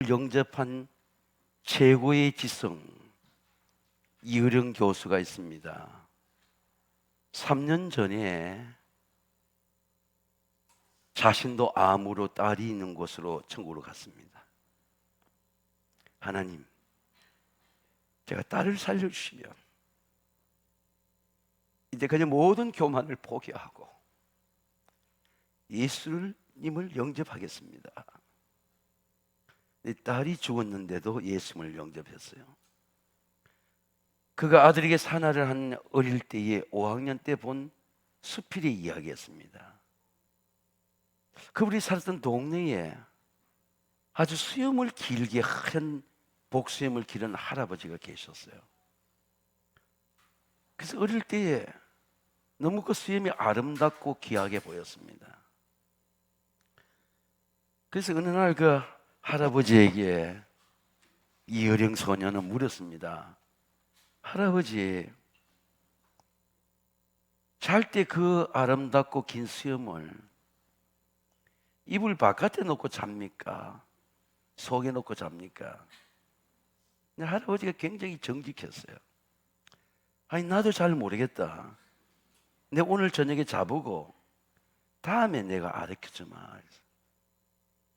영접한 최고의 지성 이의령 교수가 있습니다. 3년 전에 자신도 암으로 딸이 있는 곳으로 천국으로 갔습니다. 하나님, 제가 딸을 살려주시면 이제 그냥 모든 교만을 포기하고 예수님을 영접하겠습니다. 딸이 죽었는데도 예수님을 영접했어요. 그가 아들에게 산화를 한 어릴 때에 5학년 때 본 수필이 이야기했습니다. 그분이 살았던 동네에 아주 수염을 길게 하얀 복수염을 기른 할아버지가 계셨어요. 그래서 어릴 때에 너무 그 수염이 아름답고 귀하게 보였습니다. 그래서 어느 날 그 할아버지에게 이의령 소녀는 물었습니다. 할아버지, 잘 때 그 아름답고 긴 수염을 이불 바깥에 놓고 잡니까? 속에 놓고 잡니까? 근데 할아버지가 굉장히 정직했어요. 아니, 나도 잘 모르겠다. 근데 오늘 저녁에 자보고 다음에 내가 알려주마.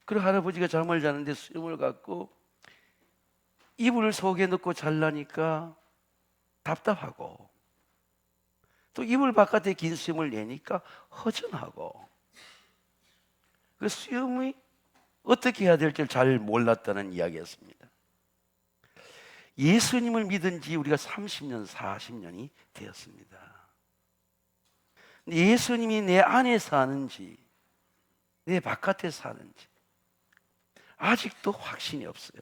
그리고 할아버지가 잠을 자는데 수염을 갖고 이불을 속에 넣고 잘라니까 답답하고, 또 이불 바깥에 긴 수염을 내니까 허전하고, 그 수염이 어떻게 해야 될지 잘 몰랐다는 이야기였습니다. 예수님을 믿은 지 우리가 30년, 40년이 되었습니다. 예수님이 내 안에 사는지 내 바깥에 사는지 아직도 확신이 없어요.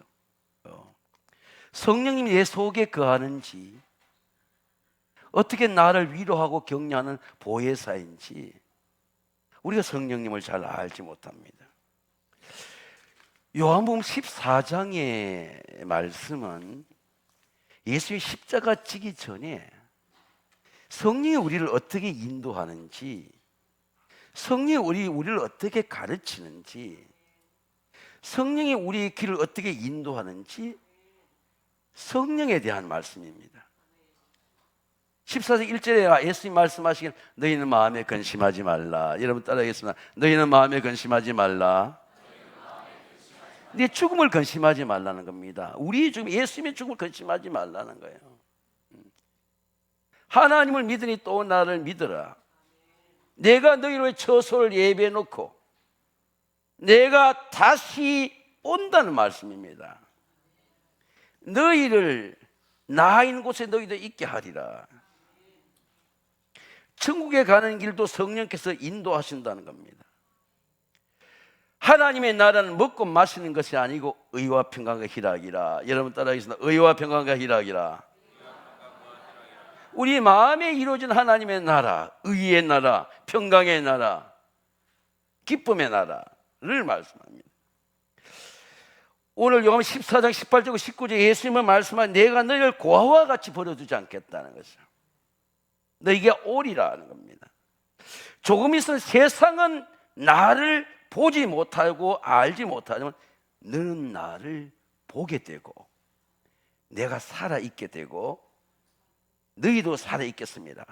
성령님이 내 속에 거하는지, 어떻게 나를 위로하고 격려하는 보혜사인지 우리가 성령님을 잘 알지 못합니다. 요한복음 14장의 말씀은 예수의 십자가 지기 전에 성령이 우리를 어떻게 인도하는지, 성령이 우리를 어떻게 가르치는지, 성령이 우리의 길을 어떻게 인도하는지, 성령에 대한 말씀입니다. 14장 1절에 예수님 말씀하시길 너희는 마음에 근심하지 말라. 여러분 따라하겠습니다. 너희는 마음에 근심하지 말라. 네 죽음을 근심하지 말라는 겁니다. 우리 죽음, 예수님의 죽음을 근심하지 말라는 거예요. 하나님을 믿으니 또 나를 믿어라. 내가 너희로 처소를 예배해 놓고 내가 다시 온다는 말씀입니다. 너희를 나 있는 곳에 너희도 있게 하리라. 천국에 가는 길도 성령께서 인도하신다는 겁니다. 하나님의 나라는 먹고 마시는 것이 아니고 의와 평강과 희락이라. 여러분 따라하겠습니다. 의와 평강과 희락이라. 우리 마음에 이루어진 하나님의 나라, 의의 나라, 평강의 나라, 기쁨의 나라를 말씀합니다. 오늘 요한 14장 18절 19절 예수님은 말씀한 내가 너희를 고아와 같이 버려두지 않겠다는 것이죠. 너희에게 오리라 는 겁니다. 조금 있으면 세상은 나를 보지 못하고 알지 못하지만 너는 나를 보게 되고 내가 살아있게 되고 너희도 살아있겠습니다.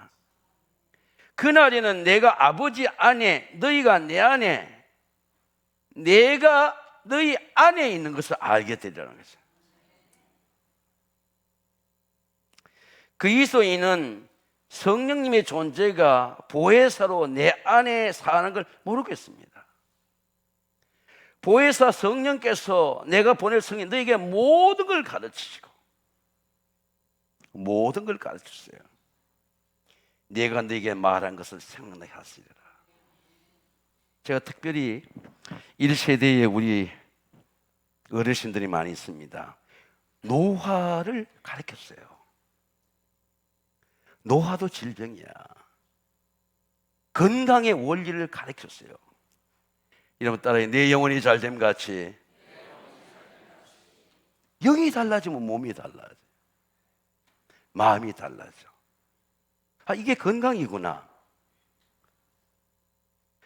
그날에는 내가 아버지 안에 너희가 내 안에 내가 너희 안에 있는 것을 알게 되리라는 것이죠. 그리스도인은 성령님의 존재가 보혜사로 내 안에 사는 걸 모르겠습니다. 보혜사 성령께서 내가 보낼 성령 너에게 모든 걸 가르치시고 모든 걸 가르치세요. 내가 너에게 말한 것을 생각나게 하시리라. 제가 특별히 1세대에 우리 어르신들이 많이 있습니다. 노화를 가르쳤어요. 노화도 질병이야. 건강의 원리를 가르쳤어요. 여러분 따라해. 내 영혼이 잘됨 같이 영이 달라지면 몸이 달라져. 마음이 달라져. 아, 이게 건강이구나.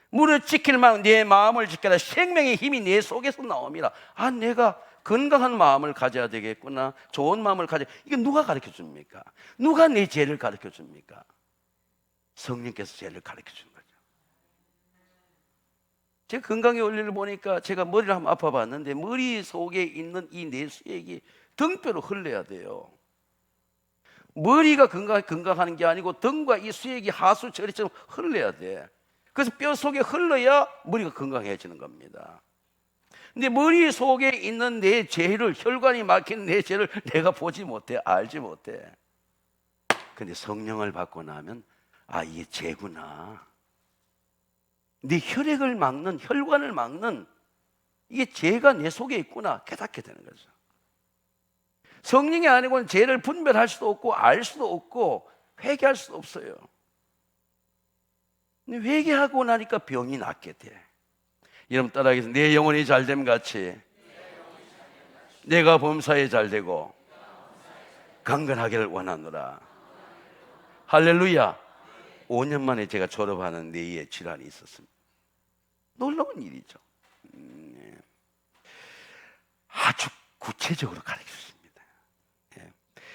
물을 지킬 만큼 내 마음을 지켜라. 생명의 힘이 내 속에서 나옵니다. 아, 내가 건강한 마음을 가져야 되겠구나, 좋은 마음을 가져. 이게 누가 가르쳐 줍니까? 누가 내 죄를 가르쳐 줍니까? 성령께서 죄를 가르쳐 주는 거죠. 제 건강의 원리를 보니까 제가 머리를 한번 아파봤는데 머리 속에 있는 이 내수액이 등뼈로 흘러야 돼요. 머리가 건강하는 게 아니고 등과 이 수액이 하수 처리처럼 흘러야 돼. 그래서 뼈 속에 흘러야 머리가 건강해지는 겁니다. 근데 머리 속에 있는 내 죄를, 혈관이 막힌 내 죄를 내가 보지 못해, 알지 못해. 근데 성령을 받고 나면 아, 이게 죄구나. 내 혈액을 막는, 혈관을 막는 이게 죄가 내 속에 있구나 깨닫게 되는 거죠. 성령이 아니고는 죄를 분별할 수도 없고 알 수도 없고 회개할 수도 없어요. 근데 회개하고 나니까 병이 낫게 돼. 여러분 따라하겠습니다. 내 영혼이 잘됨 같이 내가 범사에 잘되고 강건하기를 원하노라. 할렐루야. 5년 만에 제가 졸업하는 뇌에 질환이 있었습니다. 놀라운 일이죠. 아주 구체적으로 가르쳐줬습니다.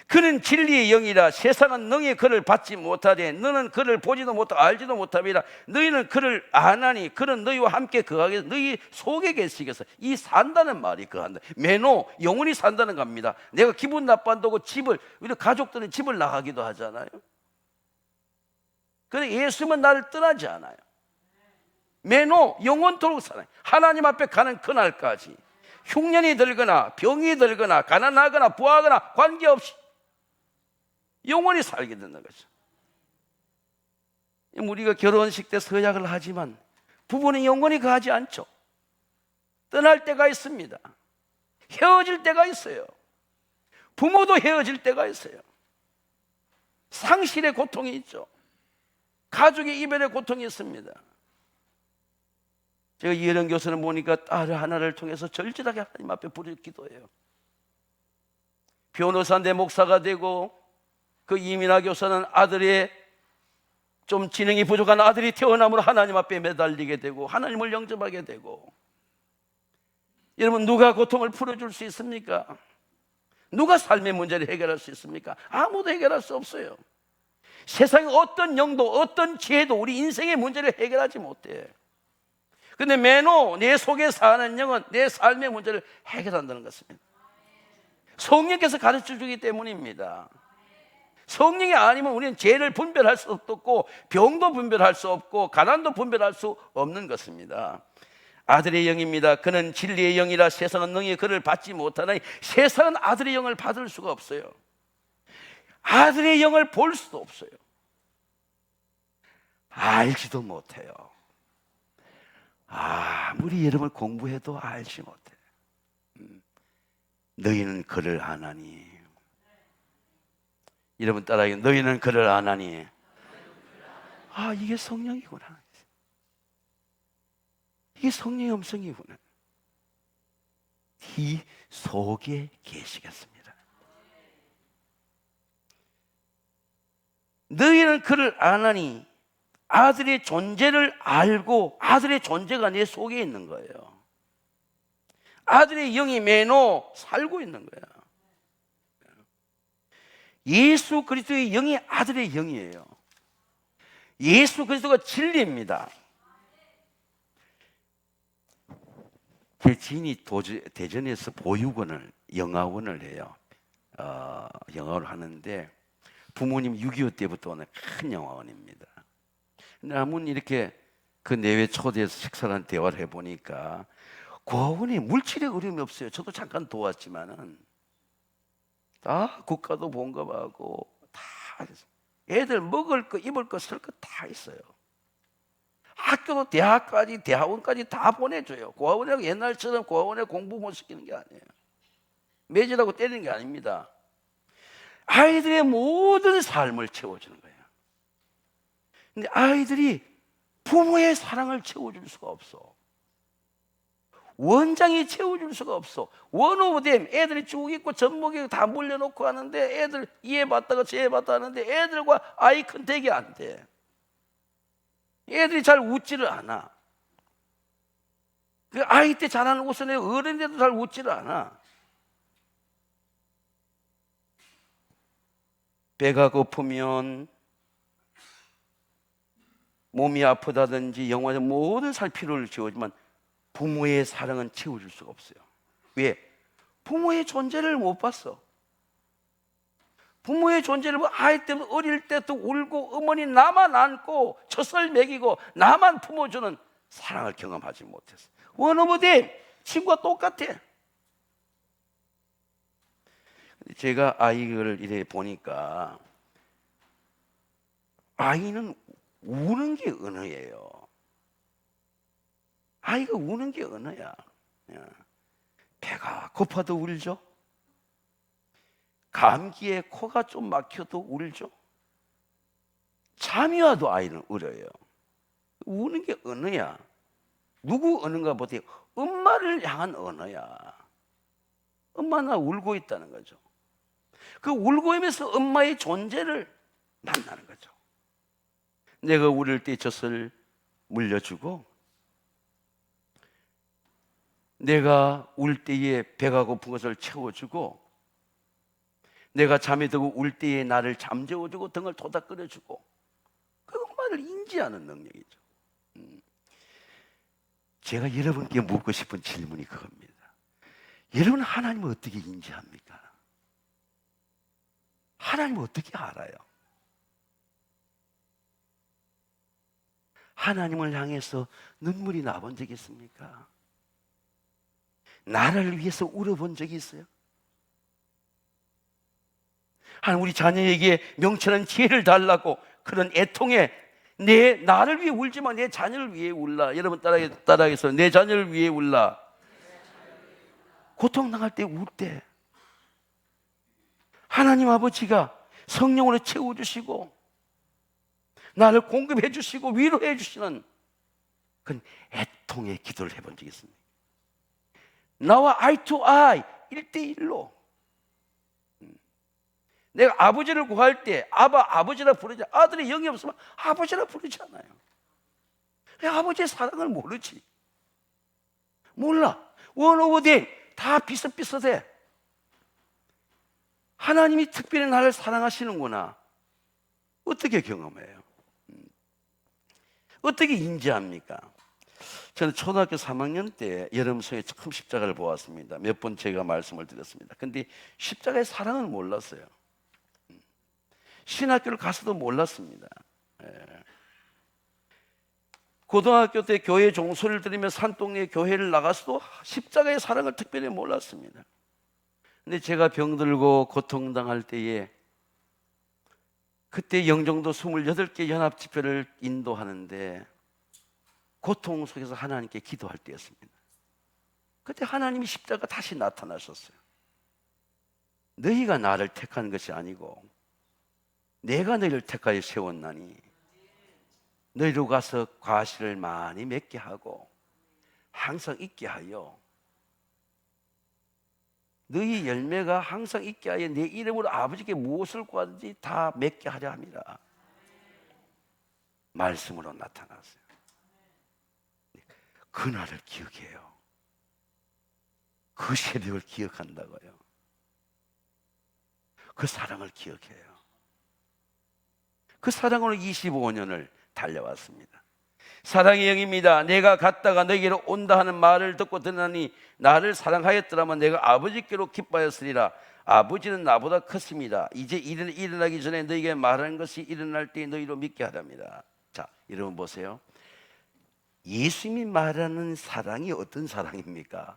그는 진리의 영이라 세상은 너희 그를 받지 못하되 너는 그를 보지도 못하고 알지도 못함이라. 너희는 그를 아나니 그는 너희와 함께 거하게 너희 속에 계시겠어. 이 산다는 말이 거한다. 메노, 영원히 산다는 겁니다. 내가 기분 나빠한다고 집을, 우리 가족들은 집을 나가기도 하잖아요. 그런데 예수님은 나를 떠나지 않아요. 메노, 영원토록 살아요. 하나님 앞에 가는 그날까지 흉년이 들거나 병이 들거나 가난하거나 부하거나 관계없이 영원히 살게 된다는 거죠. 우리가 결혼식 때 서약을 하지만 부부는 영원히 가지 않죠. 떠날 때가 있습니다. 헤어질 때가 있어요. 부모도 헤어질 때가 있어요. 상실의 고통이 있죠. 가족의 이별의 고통이 있습니다. 제가 이혜령 교수를 보니까 딸 하나를 통해서 절실하게 하나님 앞에 부르짖 기도해요. 변호사인데 목사가 되고, 그 이민아 교사는 아들의 좀 지능이 부족한 아들이 태어남으로 하나님 앞에 매달리게 되고 하나님을 영접하게 되고. 여러분, 누가 고통을 풀어줄 수 있습니까? 누가 삶의 문제를 해결할 수 있습니까? 아무도 해결할 수 없어요. 세상의 어떤 영도 어떤 지혜도 우리 인생의 문제를 해결하지 못해. 근데 메노, 내 속에 사는 영은 내 삶의 문제를 해결한다는 것입니다. 성령께서 가르쳐 주기 때문입니다. 성령이 아니면 우리는 죄를 분별할 수 없고 병도 분별할 수 없고 가난도 분별할 수 없는 것입니다. 아들의 영입니다. 그는 진리의 영이라 세상은 능히 그를 받지 못하나니. 세상은 아들의 영을 받을 수가 없어요. 아들의 영을 볼 수도 없어요. 알지도 못해요. 아무리 여러분 공부해도 알지 못해. 너희는 그를 아나니. 여러분 따라하기, 너희는 그를 아나니. 이게 성령이구나. 이게 성령의 음성이구나. 이 속에 계시겠습니다. 너희는 그를 아나니. 아들의 존재를 알고 아들의 존재가 내 속에 있는 거예요. 아들의 영이 메노 살고 있는 거예요. 예수 그리스도의 영이 아들의 영이에요. 예수 그리스도가 진리입니다. 제 지인이 대전에서 보육원을, 영아원을 해요. 영아원을 하는데 부모님 6.25 때부터 오는 큰 영아원입니다. 한번 이렇게 그 내외 초대해서 식사를 대화를 해보니까 고아원에 물질의 어려움이 없어요. 저도 잠깐 도왔지만은 다 국가도 봉급하고 다 애들 먹을 거, 입을 거, 쓸 거 다 있어요. 학교도 대학까지, 대학원까지 다 보내줘요. 고아원이라고 옛날처럼 고아원에 공부 못 시키는 게 아니에요. 매질하고 때리는 게 아닙니다. 아이들의 모든 삶을 채워주는 거예요. 근데 아이들이 부모의 사랑을 채워줄 수가 없어. 원장이 채워줄 수가 없어. 원오브댐, 애들이 쭉 있고 젖먹이 다 물려놓고 하는데 애들 이해받다가 저해받다 하는데 애들과 아이 컨택이 안 돼. 애들이 잘 웃지를 않아. 그 아이 때 잘하는 웃은 애 어른인데도 잘 웃지를 않아. 배가 고프면, 몸이 아프다든지 영화의 모든 살 필요를 채우지만 부모의 사랑은 채워줄 수가 없어요. 왜? 부모의 존재를 못 봤어. 부모의 존재를 아이 때부터 어릴 때부터 울고 어머니 나만 안고 젖을 먹이고 나만 품어주는 사랑을 경험하지 못했어. 원어머니 친구가 똑같아. 제가 아이를 이래 보니까 아이는 우는 게 언어예요. 아이가 우는 게 언어야. 배가 고파도 울죠. 감기에 코가 좀 막혀도 울죠. 잠이 와도 아이는 울어요. 우는 게 언어야. 누구 언어인가 보세요. 엄마를 향한 언어야. 엄마 나 울고 있다는 거죠. 그 울고 있면서 엄마의 존재를 만나는 거죠. 내가 울을 때 젖을 물려주고, 내가 울 때에 배가 고픈 것을 채워주고, 내가 잠이 들고 울 때에 나를 잠재워주고 등을 토닥거려주고, 그 엄마를 인지하는 능력이죠. 제가 여러분께 묻고 싶은 질문이 그겁니다. 여러분 하나님을 어떻게 인지합니까? 하나님을 어떻게 알아요? 하나님을 향해서 눈물이 나본 적이 있습니까? 나를 위해서 울어본 적이 있어요? 하나님 우리 자녀에게 명철한 지혜를 달라고 그런 애통에 나를 위해 울지만 내 자녀를 위해 울라. 여러분 따라해서 내 자녀를 위해 울라. 고통당할 때 울 때 하나님 아버지가 성령으로 채워주시고 나를 공급해 주시고 위로해 주시는 그런 애통의 기도를 해본 적이 있습니다. 나와 eye to eye 1대1로 내가 아버지를 구할 때 아버지라 부르지, 아들이 영이 없으면 아버지라 부르지 않아요. 아버지의 사랑을 모르지. 몰라. one of them 다 비슷비슷해. 하나님이 특별히 나를 사랑하시는구나. 어떻게 경험해요? 어떻게 인지합니까? 저는 초등학교 3학년 때 여름성에 처음 십자가를 보았습니다. 몇 번 제가 말씀을 드렸습니다. 근데 십자가의 사랑을 몰랐어요. 신학교를 가서도 몰랐습니다. 고등학교 때 교회 종소리를 들으며 산동네 교회를 나가서도 십자가의 사랑을 특별히 몰랐습니다. 근데 제가 병들고 고통당할 때에 그때 영종도 28개 연합집회를 인도하는데 고통 속에서 하나님께 기도할 때였습니다. 그때 하나님이 십자가 다시 나타나셨어요. 너희가 나를 택한 것이 아니고 내가 너희를 택하여 세웠나니 너희로 가서 과실을 많이 맺게 하고 항상 있게 하여 너희 열매가 항상 있게 하여 내 이름으로 아버지께 무엇을 구하든지 다 맺게 하려 합니다. 말씀으로 나타났어요. 그날을 기억해요. 그 새벽을 기억한다고요. 그 사랑을 기억해요. 그 사랑으로 25년을 달려왔습니다. 사랑의 영입니다. 내가 갔다가 너에게로 온다 하는 말을 듣고 듣나니 나를 사랑하였더라면 내가 아버지께로 기뻐하였으리라. 아버지는 나보다 컸습니다. 이제 일어나기 전에 너에게 말하는 것이 일어날 때 너희로 믿게 하랍니다. 자, 여러분 보세요. 예수님이 말하는 사랑이 어떤 사랑입니까?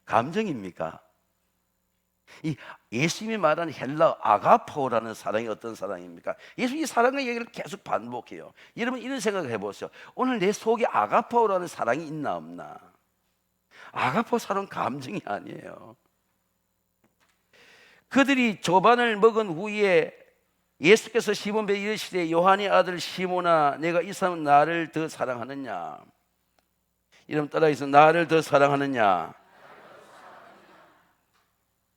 감정입니까? 이 예수님이 말하는 헬라 아가포라는 사랑이 어떤 사랑입니까? 예수님이 이 사랑의 얘기를 계속 반복해요. 여러분 이런 생각을 해보세요. 오늘 내 속에 아가포라는 사랑이 있나 없나? 아가포 사랑은 감정이 아니에요. 그들이 조반을 먹은 후에 예수께서 시몬에게 이르시되 요한의 아들 시몬아 내가 이 사람 나를 더 사랑하느냐? 이러면 따라해서 나를 더 사랑하느냐?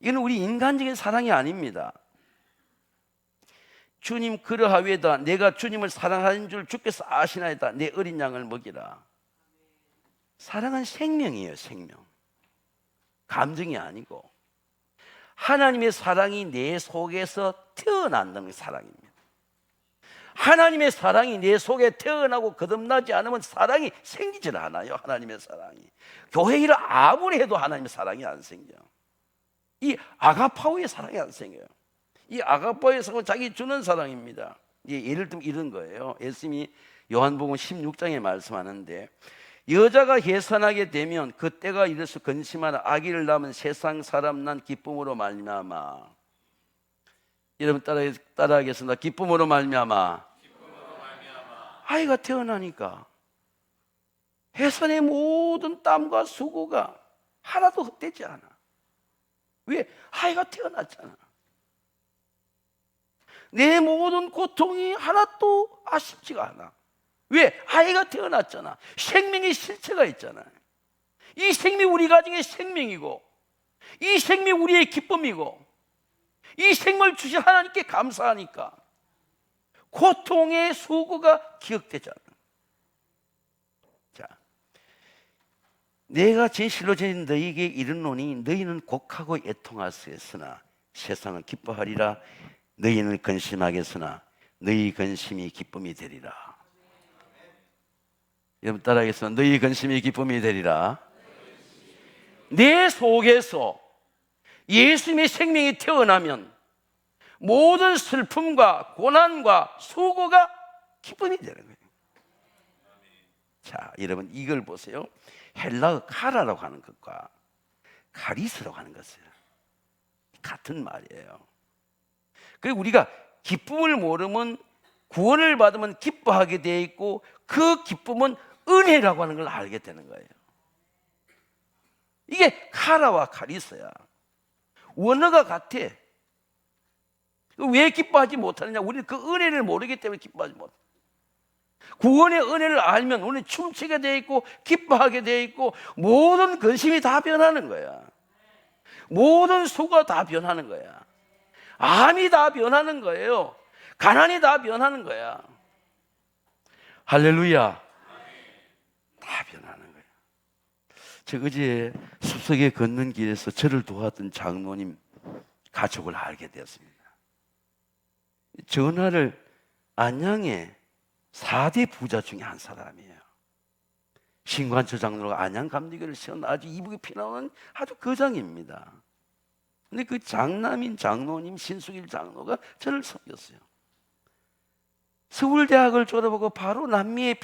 이건 우리 인간적인 사랑이 아닙니다. 주님 그러하외다 내가 주님을 사랑하는 줄 주께서 아시나이다. 내 어린 양을 먹이라. 사랑은 생명이에요. 생명. 감정이 아니고 하나님의 사랑이 내 속에서 태어난다는 사랑입니다. 하나님의 사랑이 내 속에 태어나고 거듭나지 않으면 사랑이 생기질 않아요. 하나님의 사랑이. 교회 일을 아무리 해도 하나님의 사랑이 안 생겨요. 이 아가파오의 사랑이 안 생겨요. 이 아가파오의 사랑은 자기 주는 사랑입니다. 예를 들면 이런 거예요. 예수님이 요한복음 16장에 말씀하는데, 여자가 해산하게 되면 그때가 이래서 근심하는 아기를 낳으면 세상 사람 난 기쁨으로 말미암아. 여러분 따라하겠습니다. 기쁨으로 말미암아. 아이가 태어나니까 해산의 모든 땀과 수고가 하나도 헛되지 않아. 왜? 아이가 태어났잖아. 내 모든 고통이 하나도 아쉽지가 않아. 왜? 아이가 태어났잖아. 생명의 실체가 있잖아요. 이 생명이 우리 가정의 생명이고, 이 생명이 우리의 기쁨이고, 이 생명을 주신 하나님께 감사하니까 고통의 수고가 기억되잖아. 자, 내가 진실로 전인 너희에게 이르노니 너희는 곡하고 애통하였으나 세상은 기뻐하리라. 너희는 근심하겠으나 너희 근심이 기쁨이 되리라. 여러분 따라하겠습니다. 너희 근심이 기쁨이 되리라. 내 속에서 예수님의 생명이 태어나면 모든 슬픔과 고난과 수고가 기쁨이 되는 거예요. 자, 여러분 이걸 보세요. 헬라어 카라라고 하는 것과 카리스라고 하는 것은 같은 말이에요. 그리고 우리가 기쁨을 모르면, 구원을 받으면 기뻐하게 되어 있고, 그 기쁨은 은혜라고 하는 걸 알게 되는 거예요. 이게 카라와 카리스야. 원어가 같아. 왜 기뻐하지 못하느냐? 우리는 그 은혜를 모르기 때문에 기뻐하지 못해. 구원의 은혜를 알면 우리는 춤추게 되어 있고 기뻐하게 되어 있고 모든 근심이 다 변하는 거야. 모든 수고가 다 변하는 거야. 암이 다 변하는 거예요. 가난이 다 변하는 거야. 할렐루야. 다 변하는 거예요. 저 어제 숲속에 걷는 길에서 저를 도왔던 장로님 가족을 알게 되었습니다. 전화를 안양의 4대 부자 중에 한 사람이에요. 신관처 장로가 안양 감리교를 세운 아주 이북에 피나오는 아주 거장입니다. 근데 그 장남인 장로님 신숙일 장로가 저를 섬겼어요. 서울대학을 졸업하고 바로 남미에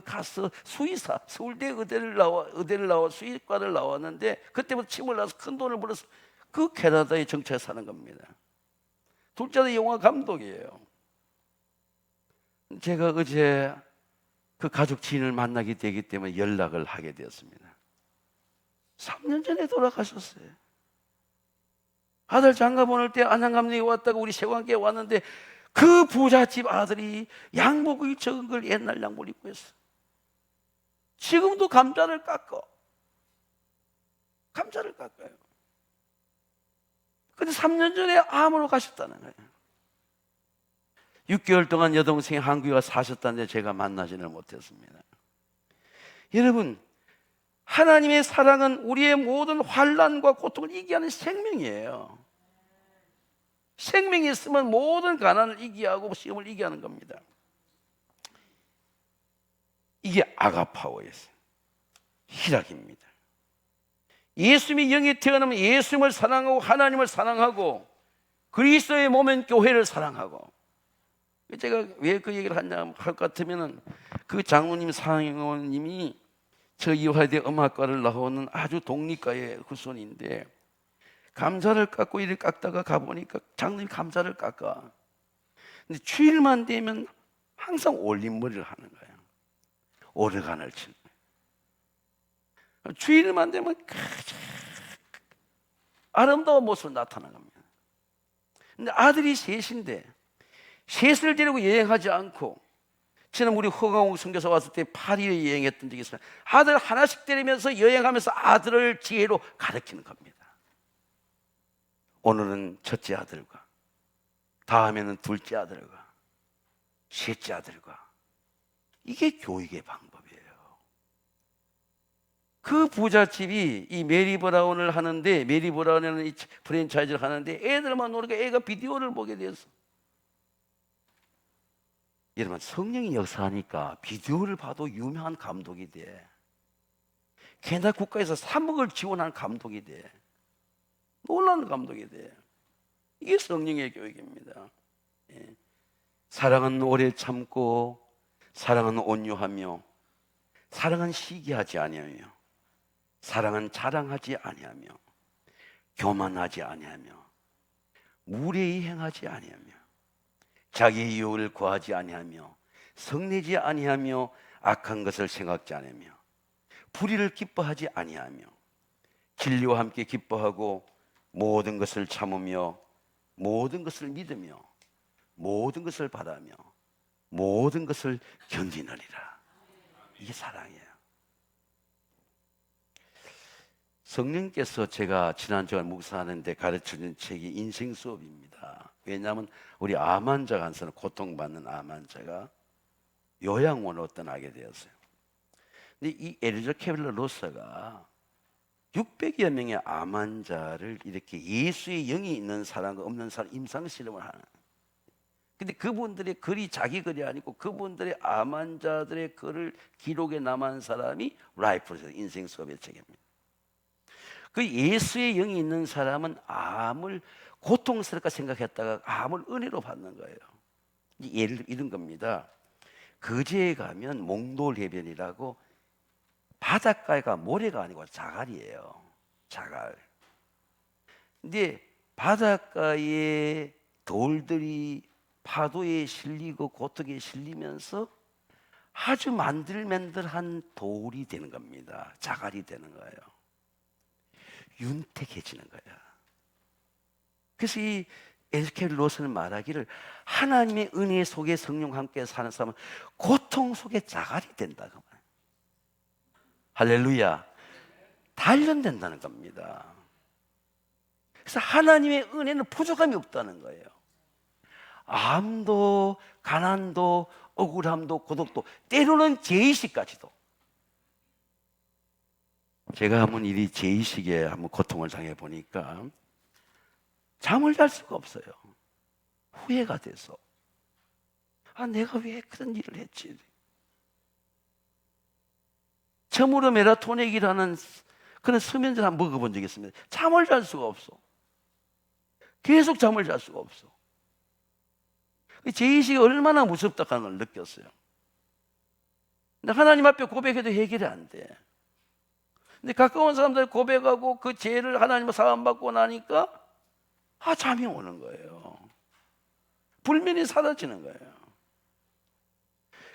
가서 수의사, 서울대 의대를 나와 수의과를 나왔는데 그때부터 침을 나서 큰 돈을 벌어서 그 캐나다에 정착해 사는 겁니다. 둘째는 영화 감독이에요. 제가 어제 그 가족 지인을 만나게 되기 때문에 연락을 하게 되었습니다. 3년 전에 돌아가셨어요. 아들 장가 보낼 때 안양감리에 왔다가 우리 세관계에 왔는데 그 부잣집 아들이 양복이 적은 걸 옛날 양복을 입고 있어. 지금도 감자를 깎아요. 근데 3년 전에 암으로 가셨다는 거예요. 6개월 동안 여동생이 한국에 와 사셨다는데 제가 만나지는 못했습니다. 여러분, 하나님의 사랑은 우리의 모든 환난과 고통을 이기하는 생명이에요. 생명이 있으면 모든 가난을 이기하고 시험을 이기하는 겁니다. 이게 아가파오였어요. 희락입니다. 예수님이 영에 태어나면 예수님을 사랑하고 하나님을 사랑하고 그리스도의 몸인 교회를 사랑하고. 제가 왜 그 얘기를 하냐 할 것 같으면 그 장로님 상호님이 저 이화여대 음악과를 나오는 아주 독립가의 후손인데 감자를 깎고 이를 깎다가 가보니까 장로님이 감자를 깎아. 근데 주일만 되면 항상 올림머리를 하는 거예요. 오르간을 치는 거예요. 주일만 되면 아름다운 모습으로 나타나는 겁니다. 근데 아들이 셋인데 셋을 데리고 여행하지 않고, 저는 우리 허강욱 선교사 왔을 때 파리에 여행했던 적이 있어요. 아들 하나씩 데리면서 여행하면서 아들을 지혜로 가르치는 겁니다. 오늘은 첫째 아들과, 다음에는 둘째 아들과, 셋째 아들과. 이게 교육의 방법이에요. 그 부잣집이 이 메리 브라운을 하는데, 메리 브라운이라는 이 프랜차이즈를 하는데 애들만 노니까 애가 비디오를 보게 됐어. 여러분, 성령이 역사하니까 비디오를 봐도 유명한 감독이 돼. 캐나다 국가에서 3억을 지원한 감독이 돼. 놀라운 감독이 돼. 이게 성령의 교육입니다. 예. 사랑은 오래 참고, 사랑은 온유하며, 사랑은 시기하지 아니하며, 사랑은 자랑하지 아니하며, 교만하지 아니하며, 무례히 행하지 아니하며, 자기의 유혹을 구하지 아니하며, 성내지 아니하며, 악한 것을 생각지 아니하며, 불의를 기뻐하지 아니하며, 진리와 함께 기뻐하고, 모든 것을 참으며, 모든 것을 믿으며, 모든 것을 바라며, 모든 것을 견디느니라. 이게 사랑이에요. 성령께서 제가 지난주에 묵상하는데 가르쳐준 책이 인생 수업입니다. 왜냐하면 우리 암 환자가 한 사람, 고통받는 암 환자가 요양원을 떠나게 되었어요. 근데 이 엘리자 캐빌러 로서가 600여 명의 암 환자를 이렇게 예수의 영이 있는 사람과 없는 사람 임상 실험을 하는. 근데 그분들의 글이 자기 글이 아니고 그분들의 암 환자들의 글을 기록에 남은 사람이 라이프에서 인생 수업의 책입니다. 그 예수의 영이 있는 사람은 암을 고통스럽게 생각했다가 암을 은혜로 받는 거예요. 예를 이런 겁니다. 거제에 가면 몽돌해변이라고 바닷가가 모래가 아니고 자갈이에요. 자갈. 근데 바닷가에 돌들이 파도에 실리고 고통에 실리면서 아주 만들만들한 돌이 되는 겁니다. 자갈이 되는 거예요. 윤택해지는 거야. 그래서 이 에스겔 로스는 말하기를 하나님의 은혜 속에 성령 함께 사는 사람은 고통 속에 자갈이 된다고 말해요. 할렐루야. 단련된다는 겁니다. 그래서 하나님의 은혜는 부족함이 없다는 거예요. 암도 가난도 억울함도 고독도 때로는 죄의식까지도. 제가 한번 이 죄의식에 한번 고통을 당해 보니까 잠을 잘 수가 없어요. 후회가 돼서 내가 왜 그런 일을 했지. 처음으로 메라토닉이라는 그런 수면제를 한번 먹어본 적이 있습니다. 잠을 잘 수가 없어. 계속 잠을 잘 수가 없어. 죄의식이 얼마나 무섭다는 걸 느꼈어요. 근데 하나님 앞에 고백해도 해결이 안 돼. 근데 가까운 사람들 고백하고 그 죄를 하나님을 사함받고 나니까 잠이 오는 거예요. 불면이 사라지는 거예요.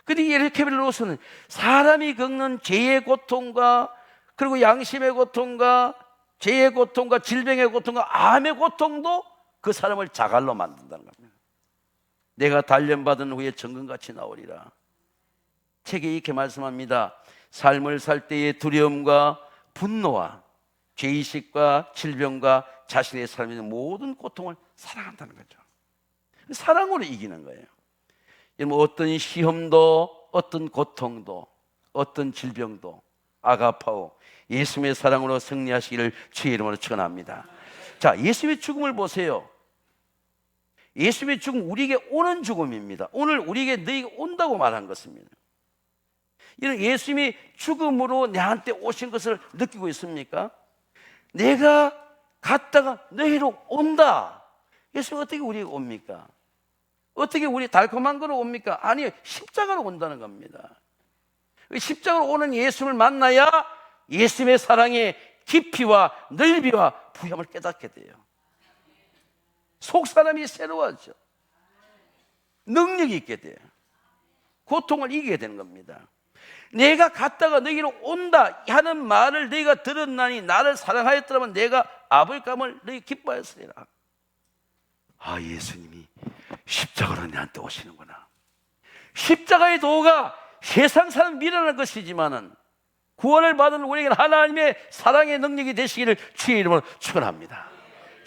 근데 엘케빌로스는 사람이 겪는 죄의 고통과 그리고 양심의 고통과 죄의 고통과 질병의 고통과 암의 고통도 그 사람을 자갈로 만든다는 겁니다. 내가 단련받은 후에 정금같이 나오리라. 책에 이렇게 말씀합니다. 삶을 살 때의 두려움과 분노와 죄의식과 질병과 자신의 삶에 있는 모든 고통을 사랑한다는 거죠. 사랑으로 이기는 거예요. 어떤 시험도 어떤 고통도 어떤 질병도 아가파오 예수님의 사랑으로 승리하시기를 주의 이름으로 축원합니다. 자, 예수님의 죽음을 보세요. 예수님의 죽음 우리에게 오는 죽음입니다. 오늘 우리에게 너희가 온다고 말한 것입니다. 이런 예수님이 죽음으로 내한테 오신 것을 느끼고 있습니까? 내가 갔다가 너희로 온다. 예수님 어떻게 우리에게 옵니까? 어떻게 우리 달콤한 거로 옵니까? 아니요, 십자가로 온다는 겁니다. 십자가로 오는 예수님을 만나야 예수님의 사랑의 깊이와 넓이와 부여함을 깨닫게 돼요. 속 사람이 새로워져. 능력이 있게 돼요. 고통을 이기게 되는 겁니다. 내가 갔다가 너희로 온다 하는 말을 너희가 들었나니 나를 사랑하였더라면 내가 아버지감을 너희 기뻐하였으리라. 예수님이 십자가로 내한테 오시는구나. 십자가의 도가 세상 사람 미련한 것이지만은 구원을 받은 우리에게는 하나님의 사랑의 능력이 되시기를 주의 이름으로 축원합니다.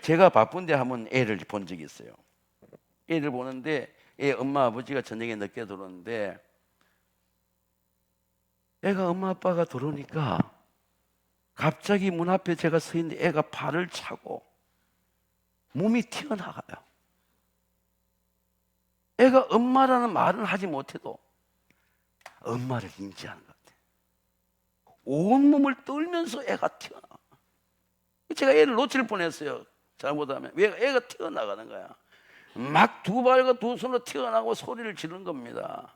제가 바쁜데 한번 애를 본 적이 있어요. 애를 보는데 애 엄마 아버지가 저녁에 늦게 들어오는데 애가 엄마 아빠가 들어오니까 갑자기 문 앞에 제가 서 있는데 애가 발을 차고 몸이 튀어나가요. 애가 엄마라는 말은 하지 못해도 엄마를 인지하는 것 같아요. 온몸을 떨면서 애가 튀어나가. 제가 애를 놓칠 뻔했어요. 잘못하면. 왜 애가 튀어나가는 거야. 막 두 발과 두 손으로 튀어나가고 소리를 지르는 겁니다.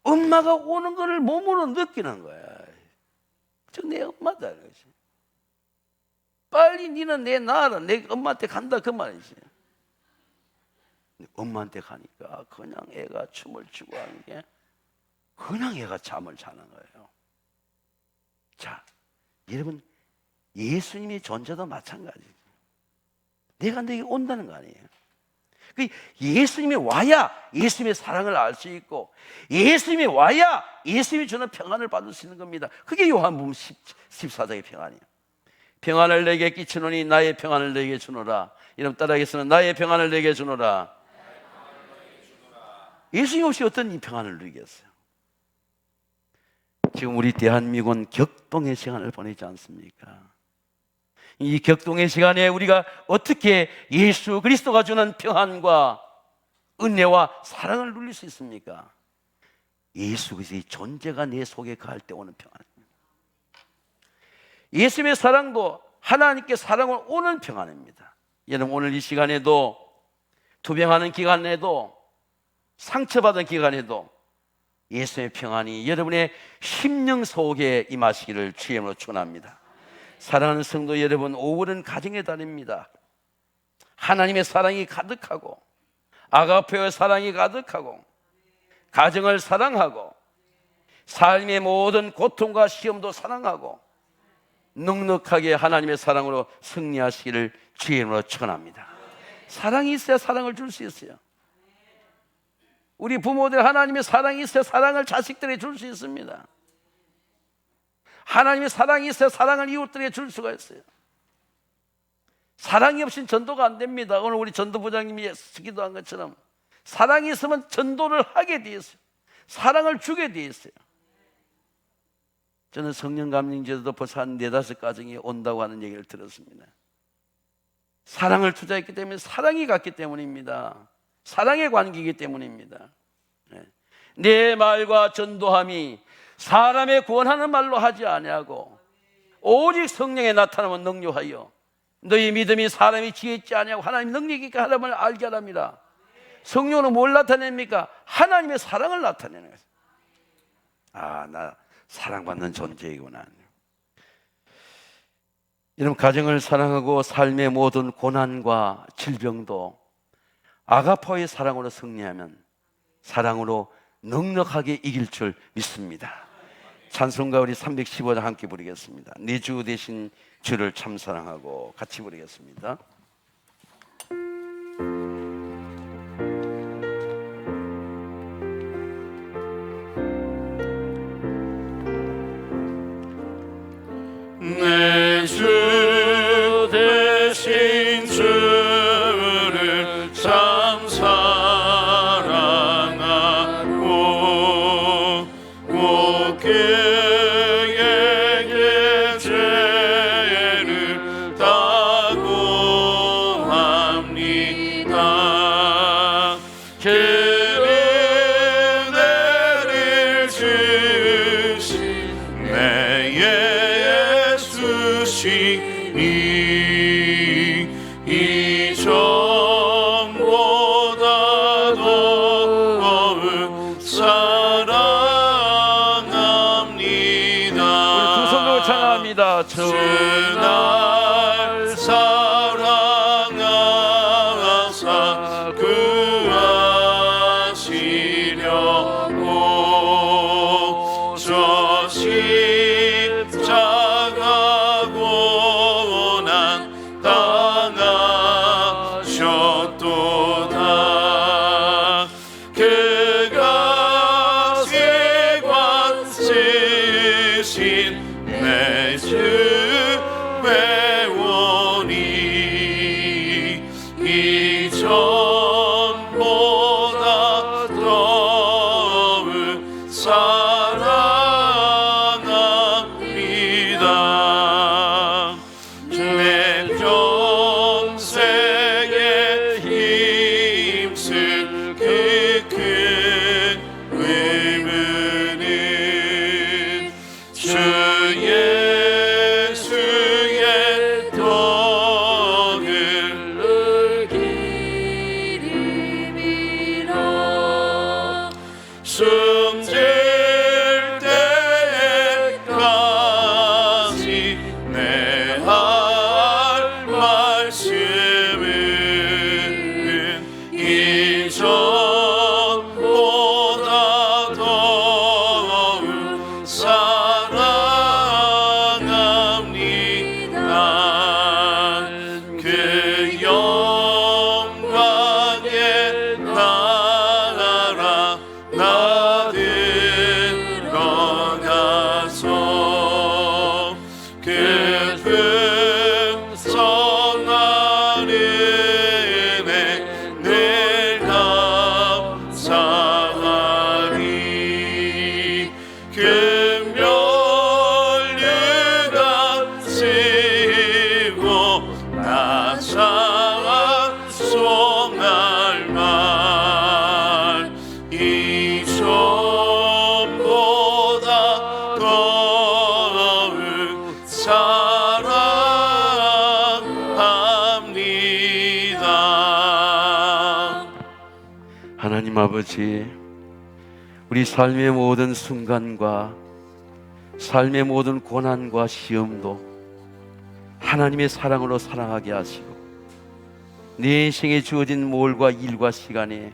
엄마가 오는 것을 몸으로 느끼는 거야. 저 내 엄마다 이거지. 빨리 니는 내 낳아라. 내 엄마한테 간다 그 말이지. 엄마한테 가니까 그냥 애가 춤을 추고 하는 게 그냥 애가 잠을 자는 거예요. 자, 여러분, 예수님의 존재도 마찬가지죠. 내가 너에게 온다는 거 아니에요. 예수님이 와야 예수님의 사랑을 알 수 있고, 예수님이 와야 예수님이 주는 평안을 받을 수 있는 겁니다. 그게 요한복음 14장의 평안이에요. 평안을 내게 끼치노니 나의 평안을 내게 주노라. 이름 따라하겠습니다. 나의 평안을 내게 주노라. 예수님 없이 어떤 이 평안을 누리겠어요? 지금 우리 대한민국은 격동의 시간을 보내지 않습니까? 이 격동의 시간에 우리가 어떻게 예수 그리스도가 주는 평안과 은혜와 사랑을 누릴 수 있습니까? 예수 그리스도의 존재가 내 속에 가할 때 오는 평안입니다. 예수님의 사랑도 하나님께 사랑을 오는 평안입니다. 여러분, 오늘 이 시간에도 투병하는 기간에도 상처받은 기간에도 예수의 평안이 여러분의 심령 속에 임하시기를 주의 이름으로 축원합니다. 사랑하는 성도 여러분, 5월은 가정의 달입니다. 하나님의 사랑이 가득하고 아가페의 사랑이 가득하고 가정을 사랑하고 삶의 모든 고통과 시험도 사랑하고 넉넉하게 하나님의 사랑으로 승리하시기를 주의 이름으로 축원합니다. 사랑이 있어야 사랑을 줄 수 있어요. 우리 부모들 하나님의 사랑이 있어야 사랑을 자식들에게 줄 수 있습니다. 하나님의 사랑이 있어야 사랑을 이웃들에게 줄 수가 있어요. 사랑이 없이는 전도가 안 됩니다. 오늘 우리 전도부장님이 기도한 것처럼 사랑이 있으면 전도를 하게 돼 있어요. 사랑을 주게 돼 있어요. 저는 성령 감령 제도도 벌써 한 4-5 가정이 온다고 하는 얘기를 들었습니다. 사랑을 투자했기 때문에, 사랑이 갔기 때문입니다. 사랑의 관계이기 때문입니다. 내 말과 전도함이 사람의 구원하는 말로 하지 아니하고 오직 성령에 나타나면 능력하여 너희 믿음이 사람이 지혜 있지 아니하고 하나님 능력이 있게 하나님을 알게 하랍니다. 성령은 뭘 나타냅니까? 하나님의 사랑을 나타내는 거예요. 아, 나 사랑받는 존재이구나. 여러분, 가정을 사랑하고 삶의 모든 고난과 질병도 아가파의 사랑으로 승리하면 사랑으로 넉넉하게 이길 줄 믿습니다. 찬송가 우리 315장 함께 부르겠습니다. 내 주 되신 주를 참 사랑하고 같이 부르겠습니다. 내 주 되신 주를 참 사랑하고 꼭 그에게 죄를 다고 합니다. 그 은혜를 주신 내 예수시니 이 전보다 더욱 사랑합니다. 우리 두 손으로 찬양합니다. 주 날 사랑하사 구하시려고 저 십자가 고난 당하셨도다. 그가 세관 쓰신 내 주 회원이 이 전보다 더욱 사랑합니다. 정세에 힘쓸 그 큰 의무는 주 예수의 덕을 기림이라 숨질 때까지 내 할 말씀은 이전보다 더욱 사랑합니다. 그 영광의 나라 나 들어가서 그 풍성한 은혜 늘 감사하리. 금연류가 쓰고 나 찬송할 말 이전보다 더욱 사랑합니다. 하나님 아버지, 우리 삶의 모든 순간과 삶의 모든 고난과 시험도 하나님의 사랑으로 살아가게 하시고, 내 인생에 주어진 몰과 일과 시간에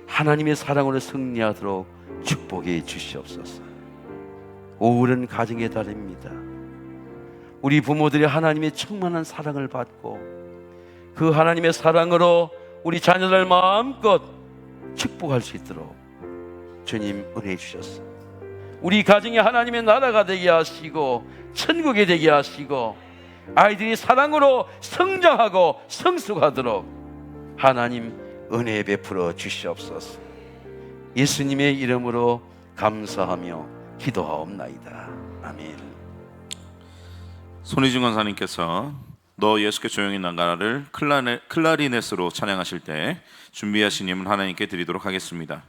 하나님의 사랑으로 승리하도록 축복해 주시옵소서. 오늘은 가정의 달입니다. 우리 부모들이 하나님의 충만한 사랑을 받고 그 하나님의 사랑으로 우리 자녀들 마음껏 축복할 수 있도록 주님 은혜 주셨어. 우리 가정이 하나님의 나라가 되게 하시고 천국이 되게 하시고 아이들이 사랑으로 성장하고 성숙하도록 하나님 은혜 베풀어 주시옵소서. 예수님의 이름으로 감사하며 기도하옵나이다. 아멘. 손희준 권사님께서 너 예수께 조용히 나가라를 클라리넷으로 찬양하실 때 준비하신 예물 하나님께 드리도록 하겠습니다.